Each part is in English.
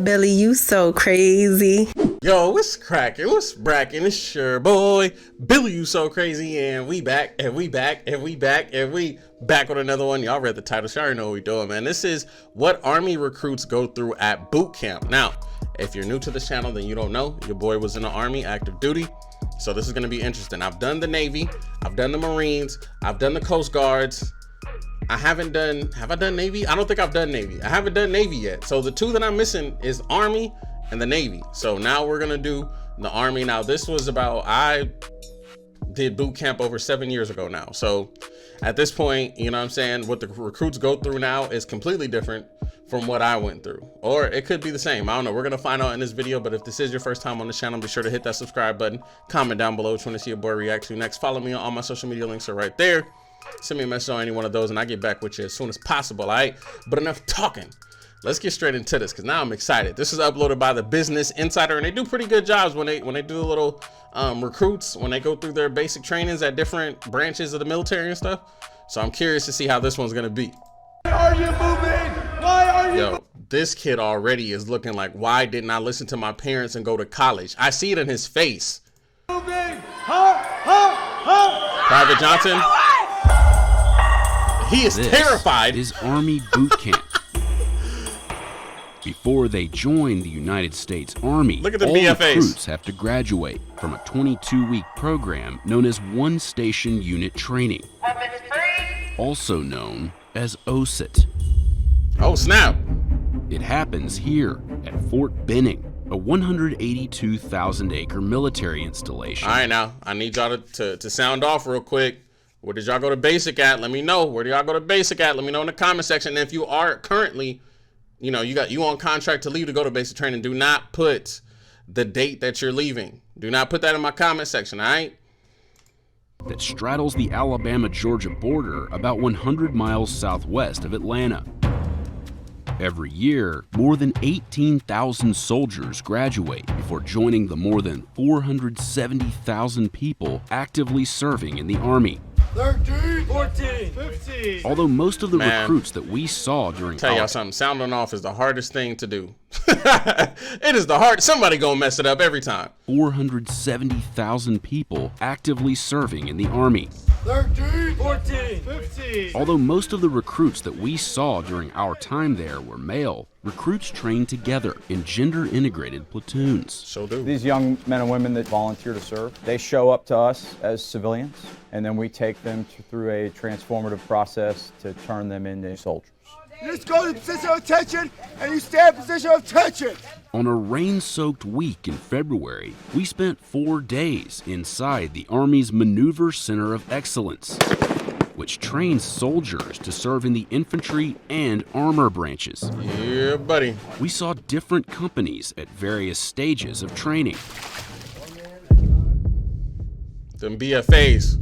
Billy, you so crazy. Yo, what's cracking? What's bracking? It's your boy, Billy, you so crazy, and we back, and we back, and we back, and we back with another one. Y'all read the title, so you already know what we doing, man. This is what Army recruits go through at boot camp. Now, if you're new to this channel, then you don't know. Your boy was in the Army, active duty. So this is gonna be interesting. I've done the Navy, I've done the Marines, I've done the Coast Guards. I haven't done, have I done Navy? I don't think I've done Navy. I haven't done Navy yet. So the two that I'm missing is Army and the Navy. So now we're gonna do the Army. Now this was about, I did boot camp over 7 years ago now. So at this point, you know what I'm saying, what the recruits go through now is completely different from what I went through. Or it could be the same, I don't know. We're gonna find out in this video, but if this is your first time on the channel, be sure to hit that subscribe button, comment down below which one to see your boy react to next. Follow me on all my social media links are right there. Send me a message on any one of those and I get back with you as soon as possible, all right? But enough talking. Let's get straight into this because now I'm excited. This is uploaded by the Business Insider and they do pretty good jobs when they do the little recruits, when they go through their basic trainings at different branches of the military and stuff. So I'm curious to see how this one's gonna be. Why are you moving? Why are you? Yo, this kid already is looking like, why didn't I listen to my parents and go to college? I see it in his face. Moving. Private Johnson. He is terrified. This is Army boot camp. Before they join the United States Army, look at the all BFAs. recruits have to graduate from a 22-week program known as One Station Unit Training, also known as OSUT. Oh, snap. It happens here at Fort Benning, a 182,000-acre military installation. All right, now, I need y'all to sound off real quick. Where did y'all go to basic at? Let me know. Where do y'all go to basic at? Let me know in the comment section. And if you are currently, you know, you on contract to leave to go to basic training, do not put the date that you're leaving. Do not put that in my comment section, all right? That straddles the Alabama-Georgia border about 100 miles southwest of Atlanta. Every year, more than 18,000 soldiers graduate before joining the more than 470,000 people actively serving in the Army. 13, 14, 15. Although most of the recruits that we saw during tell y'all something, sounding off is the hardest thing to do. It is the hard, somebody gonna mess it up every time. 470,000 people actively serving in the Army. 13, 14, 15. Although most of the recruits that we saw during our time there were male, recruits trained together in gender-integrated platoons. So do. These young men and women that volunteer to serve, they show up to us as civilians, and then we take them through a transformative process to turn them into soldiers. You just go to position of attention and you stay in position of attention. On a rain-soaked week in February, we spent 4 days inside the Army's Maneuver Center of Excellence, which trains soldiers to serve in the infantry and armor branches. Yeah, buddy. We saw different companies at various stages of training. Them BFAs.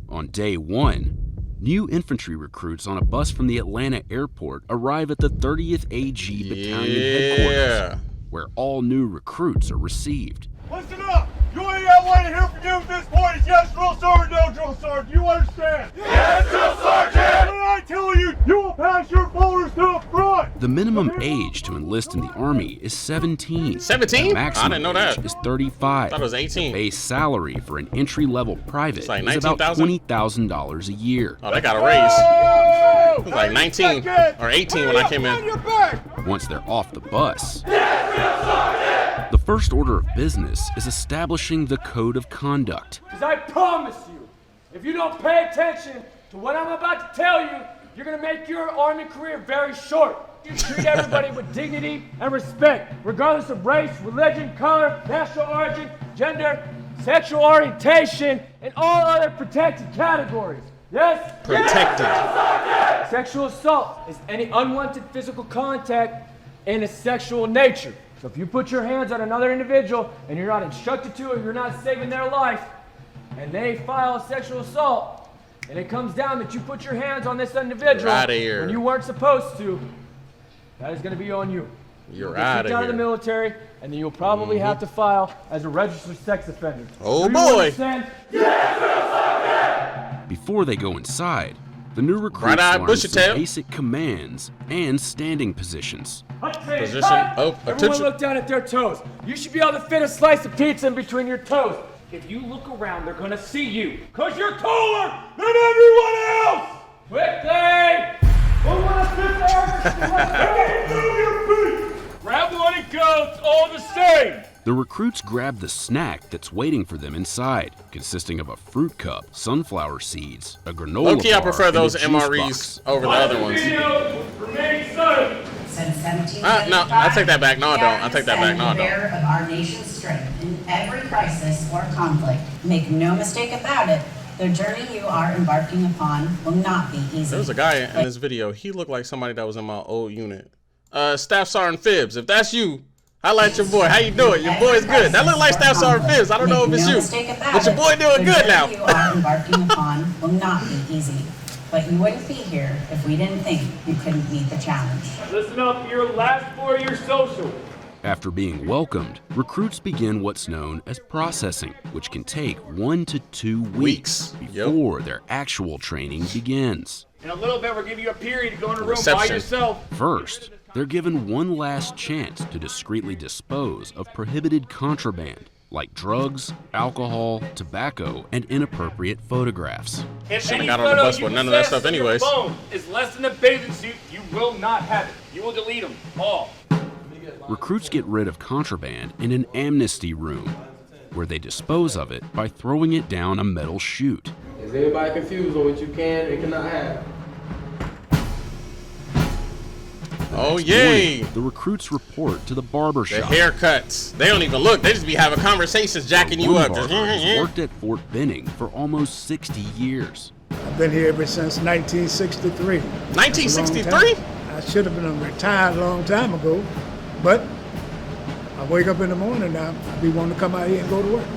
On day one, new infantry recruits on a bus from the Atlanta airport arrive at the 30th AG Battalion headquarters, where all new recruits are received. Listen up! You ain't got one to hear from you at this point. It's yes, drill sergeant, no drill sergeant. Do you understand? Yes, drill sergeant! When I tell you, you will pass your folders to the front. The minimum age to enlist in the Army is 17. 17? The maximum I didn't know that. age is 35. I thought it was 18. The base salary for an entry-level private like is about $19,000? $20,000 a year. Oh, they got a raise. It was like 19 or 18 when I came in. Once they're off the bus, the first order of business is establishing the code of conduct. Because I promise you, if you don't pay attention to what I'm about to tell you, you're going to make your Army career very short. You treat everybody with dignity and respect, regardless of race, religion, color, national origin, gender, sexual orientation, and all other protected categories. Yes? Protected. Yes. Sexual assault is any unwanted physical contact in a sexual nature. So if you put your hands on another individual and you're not instructed to, or you're not saving their life, and they file a sexual assault, and it comes down that you put your hands on this individual when you weren't supposed to, that is going to be on you. You're out of out of the here. military, and then you'll probably have to file as a registered sex offender. Oh Do you boy. understand? Before they go inside, The new recruits Bright-eyed, learn bushy some tail. basic commands and standing positions. Position. Cut! Oh, Everyone attention. look down at their toes. You should be able to fit a slice of pizza in between your toes. If you look around, they're gonna see you. Cause you're taller than everyone else! Quickly! Who wanna sit there? Move your feet! Grab one and go, it's all the same! The recruits grab the snack that's waiting for them inside, consisting of a fruit cup, sunflower seeds, a granola Low-key, I bar, prefer and a those juice MREs box. over the other ones. Remain silent. Since 1775, No, I take that back. No, I don't. I take that back. No, I don't. bearer of our nation's strength in every crisis or conflict. Make no mistake about it, the journey you are embarking upon will not be easy. There was a guy in this video. He looked like somebody that was in my old unit. Staff Sergeant Phibbs, if that's you, highlight your boy. How you doing? Your boy's good. That look like Staff Sergeant Phibbs. I don't know if it's you, but your boy doing good now. The journey you are embarking upon will not be easy. But you wouldn't be here if we didn't think you couldn't meet the challenge. Listen up, your last 4-year social. After being welcomed, recruits begin what's known as processing, which can take 1 to 2 weeks before their actual training begins. In a little bit, we'll give you a period to go in a room by Reception. yourself. First, they're given one last chance to discreetly dispose of prohibited contraband, like drugs, alcohol, tobacco, and inappropriate photographs. If Should've any got on the photo bus you with none of that possess stuff in your anyways. phone is less than a bathing suit, you will not have it. You will delete them all. Recruits get rid of contraband in an amnesty room, where they dispose of it by throwing it down a metal chute. Is anybody confused on what you can and cannot have? Oh, yay. Morning, the recruits report to the barber The shop. haircuts. They don't even look. They just be having conversations, jacking you One up. barber Just, has worked at Fort Benning for almost 60 years. I've been here ever since 1963. 1963? I should have been retired a long time ago, but I wake up in the morning now, I be wanting to come out here and go to work.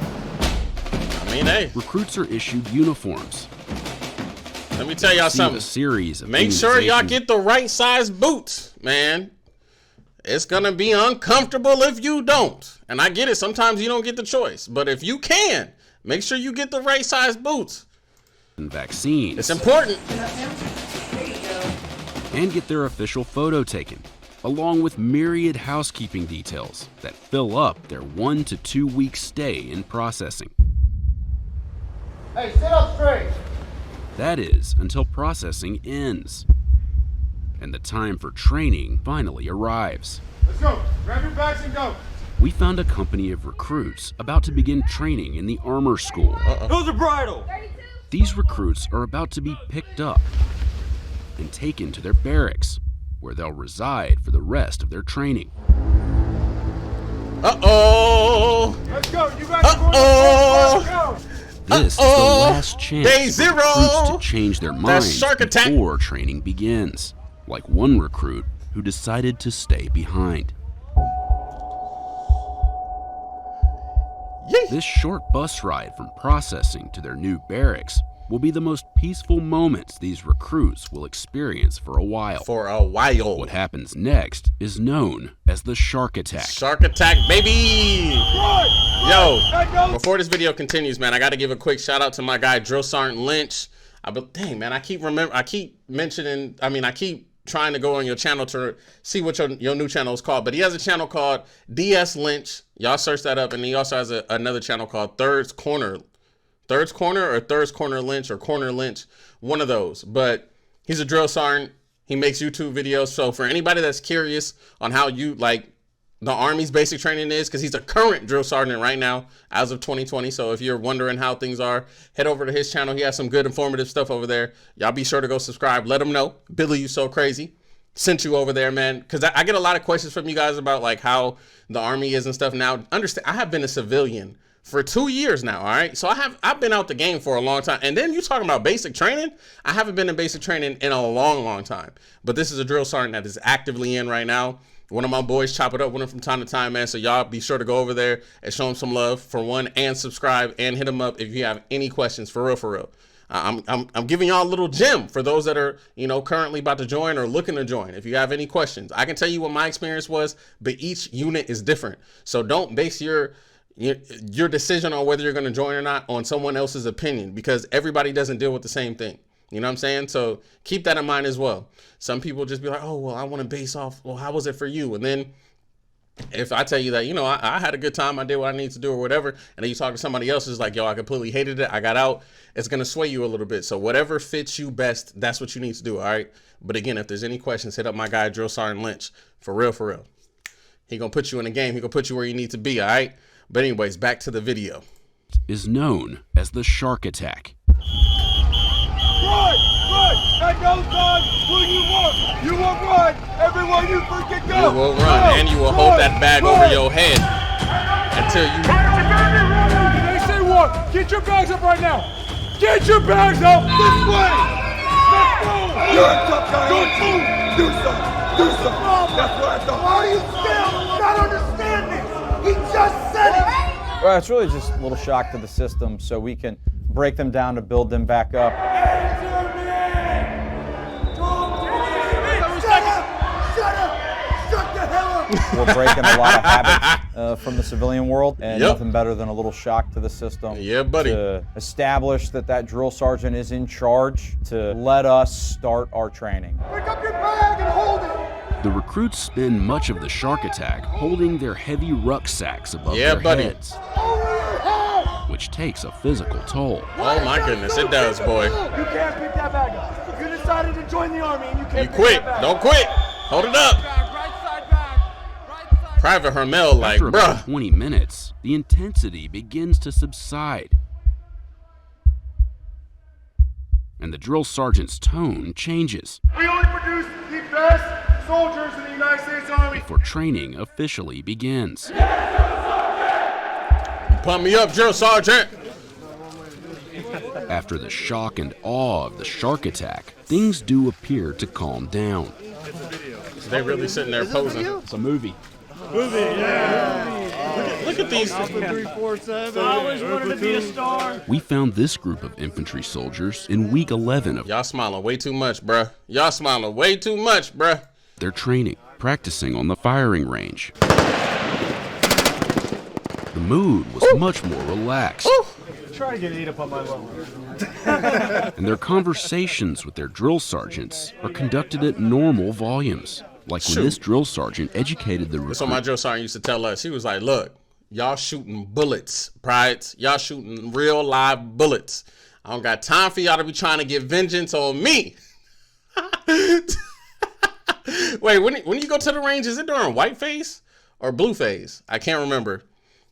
I mean, hey, Recruits are issued uniforms. let me tell y'all Receive a something. series of Make sure y'all immunizations. get the right size boots, man. It's gonna be uncomfortable if you don't. And I get it, sometimes you don't get the choice. But if you can, make sure you get the right size boots. and vaccines. It's important. And get their official photo taken, along with myriad housekeeping details that fill up their 1 to 2 week stay in processing. Hey, sit up straight. That is, until processing ends. And the time for training finally arrives. Let's go. Grab your bags and go. We found a company of recruits about to begin training in the armor school. Who's the bridle? These recruits are about to be picked up and taken to their barracks, where they'll reside for the rest of their training. Uh-oh. Let's go. You guys are going to Uh-oh. Let's go. This is the Uh-oh. last chance Day for zero. recruits to change their minds shark attack. before training begins, like one recruit who decided to stay behind. Yay. This short bus ride from processing to their new barracks will be the most peaceful moments these recruits will experience for a while. For a while. What happens next is known as the shark attack. Shark attack, baby! Yo, before this video continues, man, I got to give a quick shout out to my guy Drill Sergeant Lynch. Dang, man, I keep trying to go on your channel to see what your new channel is called, but he has a channel called DS Lynch. Y'all search that up, and he also has another channel called Third's Corner Lynch, or Corner Lynch, one of those. But he's a drill sergeant. He makes YouTube videos. So for anybody that's curious on how you like the Army's basic training is, because he's a current drill sergeant right now as of 2020. So if you're wondering how things are, head over to his channel. He has some good informative stuff over there. Y'all be sure to go subscribe. Let him know BillyYouSoCrazy sent you over there, man, because I get a lot of questions from you guys about like how the Army is and stuff. Now, understand, I have been a civilian for 2 years now, all right? So I've been out the game for a long time. And then you talking about basic training? I haven't been in basic training in a long, long time. But this is a drill sergeant that is actively in right now. One of my boys chop it up with him from time to time, man. So y'all be sure to go over there and show him some love for one, and subscribe, and hit him up if you have any questions, for real, for real. I'm giving y'all a little gem for those that are, currently about to join or looking to join. If you have any questions, I can tell you what my experience was, but each unit is different. So don't base your decision on whether you're going to join or not on someone else's opinion, because everybody doesn't deal with the same thing. You know what I'm saying? So keep that in mind as well. Some people just be like, oh, well, I want to base off, well, how was it for you? And then if I tell you that, you know, I had a good time, I did what I need to do or whatever, and then you talk to somebody else who's like, yo, I completely hated it, I got out, it's going to sway you a little bit. So whatever fits you best, that's what you need to do, all right? But again, if there's any questions, hit up my guy, Drill Sergeant Lynch. For real, for real. He going to put you in the game. He going to put you where you need to be, all right? But anyways, back to the video. Is known as the shark attack. Run! Run! At no time will you walk! You will run! Everyone you freaking go! You will run, and you will hold that bag over your head until you... They say what? Get your bags up right now! Get your bags up! This way! Let's go! You're a tough guy! Do something! Do something! That's what I thought! Why are you still not understanding? He just said it! Well, it's really just a little shock to the system so we can break them down to build them back up. We're breaking a lot of habits from the civilian world, and nothing better than a little shock to the system. Yeah, buddy. To establish that drill sergeant is in charge, to let us start our training. Pick up your bag and hold it! The recruits spend much of the shark attack holding their heavy rucksacks above their heads, which takes a physical toll. Oh my goodness, it does, boy. You can't pick that bag up. You decided to join the Army and you can't pick quit. that bag Don't quit. Hold it up. Private Hermel, like, After about bruh. 20 minutes, the intensity begins to subside, and the drill sergeant's tone changes We only produce the best soldiers in the United States Army. before training officially begins. Pump me up, Drill Sergeant. After the shock and awe of the shark attack, things do appear to calm down. They really sitting there posing. It's a movie. Look at these. I always wanted to be a star. We found this group of infantry soldiers in week 11 of Y'all smiling way too much, bruh. Y'all smiling way too much, bruh. their training, practicing on the firing range. The mood was much more relaxed. Try to get ate up on my lower. And their conversations with their drill sergeants are conducted at normal volumes. Like when this drill sergeant educated the recruits. So my drill sergeant used to tell us, he was like, look, y'all shooting bullets, prides. Y'all shooting real live bullets. I don't got time for y'all to be trying to get vengeance on me. Wait, when you go to the range, is it during white phase or blue phase? I can't remember.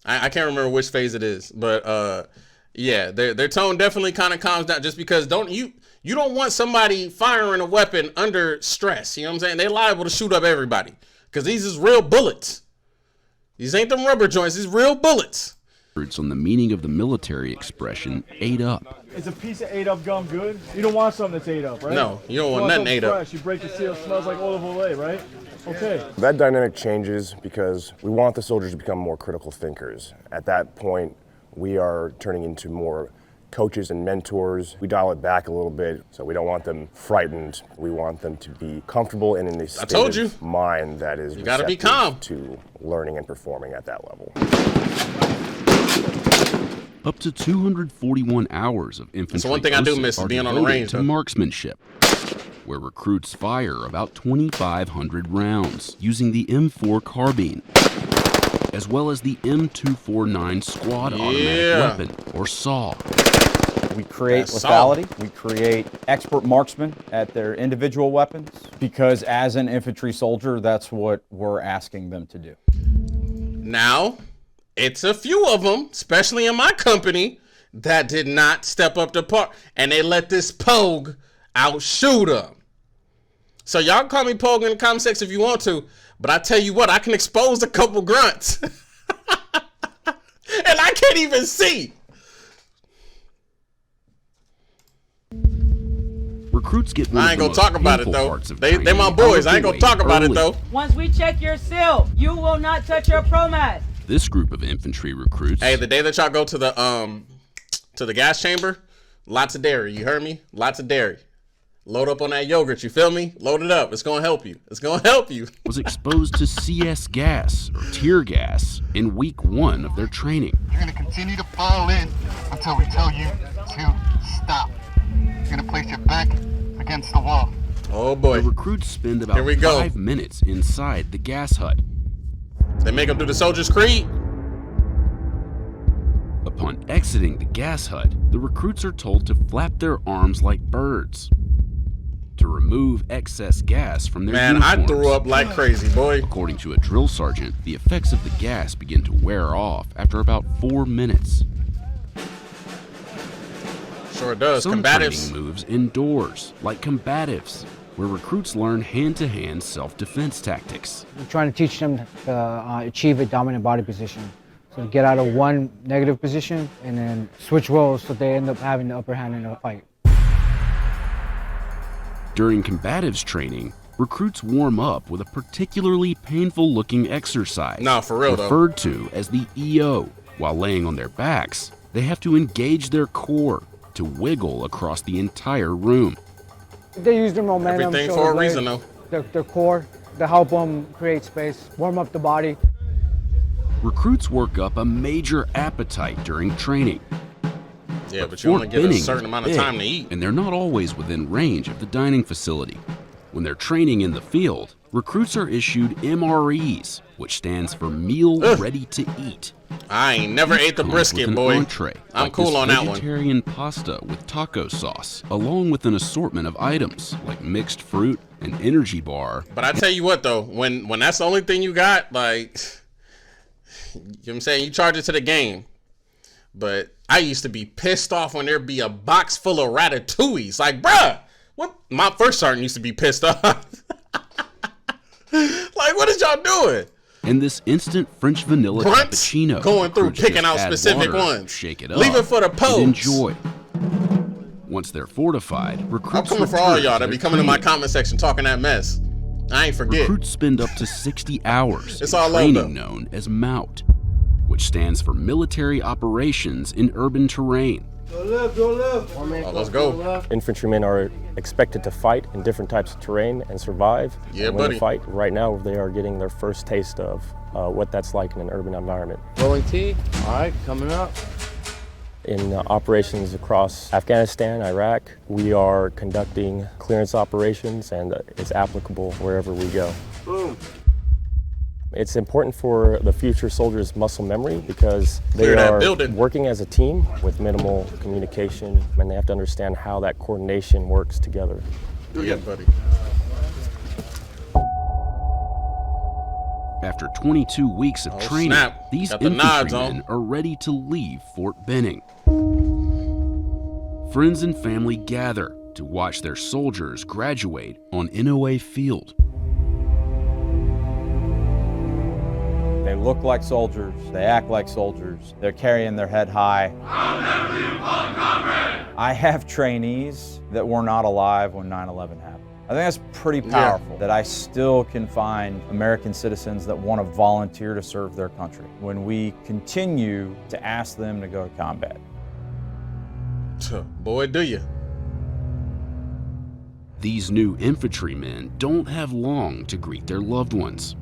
I can't remember which phase it is, but yeah, their tone definitely kind of calms down, just because you don't want somebody firing a weapon under stress. You know what I'm saying? They're liable to shoot up everybody because these is real bullets. These ain't them rubber joints. These real bullets. On the meaning of the military expression, ate up. Is a piece of ate up gum good? You don't want something that's ate up, right? No, you don't want nothing ate up. Fresh. You break the seal, smells like olive oil, right? Okay. That dynamic changes because we want the soldiers to become more critical thinkers. At that point, we are turning into more coaches and mentors. We dial it back a little bit, so we don't want them frightened. We want them to be comfortable and in a state of mind that is you gotta be calm to learning and performing at that level. Up to 241 hours of infantry. That's one thing I do miss, is being on the range. To marksmanship, where recruits fire about 2,500 rounds using the M4 carbine, as well as the M249 squad automatic weapon, or SAW. We create lethality. We create expert marksmen at their individual weapons, because as an infantry soldier, that's what we're asking them to do. Now, it's a few of them, especially in my company, that did not step up to par, and they let this Pogue outshoot them. So y'all can call me Pogue in the comment section if you want to, but I tell you what, I can expose a couple grunts. And I can't even see. Recruits get one I ain't of gonna the talk most about it painful though. parts of They training my boys. out I of ain't the gonna way talk about it early. though. Once we check your seal, you will not touch your pro mat. This group of infantry recruits. Hey, the day that y'all go to the gas chamber, lots of dairy. You heard me? Lots of dairy. Load up on that yogurt. You feel me? Load it up. It's gonna help you. It's gonna help you. Was exposed to CS gas or tear gas in week 1 of their training. You're gonna continue to file in until we tell you to stop. you're gonna place your back against the wall. Oh boy. The recruits spend about 5 minutes inside the gas hut. They make them do the Soldier's Creed. Upon exiting the gas hut, the recruits are told to flap their arms like birds to remove excess gas from their uniforms. I threw up like crazy, boy. According to a drill sergeant, the effects of the gas begin to wear off after about 4 minutes. Sure does. Some Combatives. training moves indoors, like combatives, where recruits learn hand-to-hand self-defense tactics. We're trying to teach them to achieve a dominant body position. So get out of one negative position and then switch roles so they end up having the upper hand in a fight. During combatives training, recruits warm up with a particularly painful-looking exercise referred to as the EO. While laying on their backs, they have to engage their core to wiggle across the entire room. They use their momentum. Everything for a reason, though. Their core to help them create space, warm up the body. Recruits work up a major appetite during training. Yeah, but you only get a certain amount of time to eat. And they're not always within range of the dining facility. When they're training in the field, recruits are issued MREs, which stands for Meal Ready to Eat. I ain't never ate the brisket, boy. Entree, I'm cool on that one. Vegetarian pasta with taco sauce, along with an assortment of items like mixed fruit, an energy bar. But I tell you what, though, when that's the only thing you got, like, you know what I'm saying, you charge it to the game. But I used to be pissed off when there'd be a box full of ratatouilles. Like, bruh, what? My first sergeant used to be pissed off. Like, what is y'all doing? And this instant French vanilla cappuccino. Going through picking out specific ones. Shake it up. Leave it for the pose. And enjoy. Once they're fortified, recruits I'm coming for all y'all that be coming to my comment section talking that mess. I ain't forget. Recruits spend up to 60 hours it's in all training known as MOUT, which stands for Military Operations in Urban Terrain. Go left, go left. Let's go. Infantrymen are expected to fight in different types of terrain and survive. Yeah, and buddy. They fight. Right now, they are getting their first taste of what that's like in an urban environment. Rolling T. All right, coming up. In operations across Afghanistan, Iraq, we are conducting clearance operations, and it's applicable wherever we go. Boom. It's important for the future soldiers' muscle memory because they are working as a team with minimal communication, and they have to understand how that coordination works together. Yeah, buddy. After 22 weeks of training, these infantrymen are ready to leave Fort Benning. Friends and family gather to watch their soldiers graduate on NOA Field. They look like soldiers, they act like soldiers, they're carrying their head high. I have trainees that were not alive when 9/11 happened. I think that's pretty powerful that I still can find American citizens that want to volunteer to serve their country when we continue to ask them to go to combat. Boy, do you. These new infantrymen don't have long to greet their loved ones.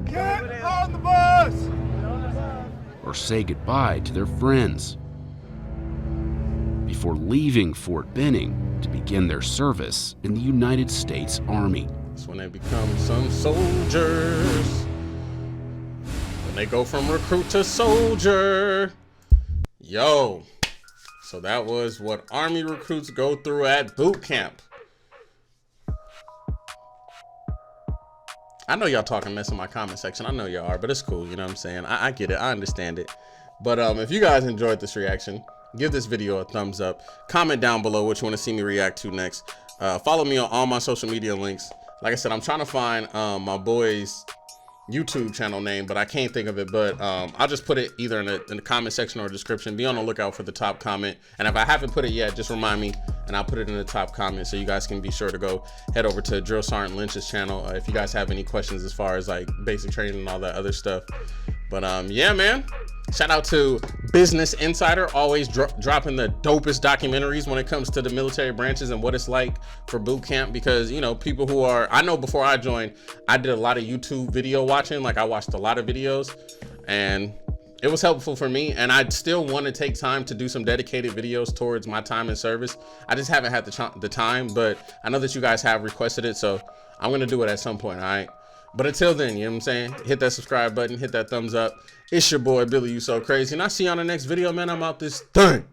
Get on the bus! Or say goodbye to their friends before leaving Fort Benning to begin their service in the United States Army. That's when they become some soldiers. When they go from recruit to soldier. Yo. So that was what Army recruits go through at boot camp. I know y'all talking mess in my comment section. I know y'all are, but it's cool. You know what I'm saying? I get it. I understand it. But if you guys enjoyed this reaction, give this video a thumbs up. Comment down below what you want to see me react to next. Follow me on all my social media links. Like I said, I'm trying to find my boy's YouTube channel name, but I can't think of it. But I'll just put it either in the comment section or description. Be on the lookout for the top comment. And if I haven't put it yet, just remind me and I'll put it in the top comment so you guys can be sure to go head over to Drill Sergeant Lynch's channel if you guys have any questions as far as like basic training and all that other stuff. But yeah, man. Shout out to Business Insider, always dropping the dopest documentaries when it comes to the military branches and what it's like for boot camp. Because, you know, people who are, I know before I joined, I did a lot of YouTube video watching. Like I watched a lot of videos and it was helpful for me, and I still want to take time to do some dedicated videos towards my time in service. I just haven't had the time, but I know that you guys have requested it, so I'm gonna do it at some point. All right, but until then, you know what I'm saying, hit that subscribe button, hit that thumbs up. It's your boy Billy You So Crazy, and I'll see you on the next video, man. I'm out this thing.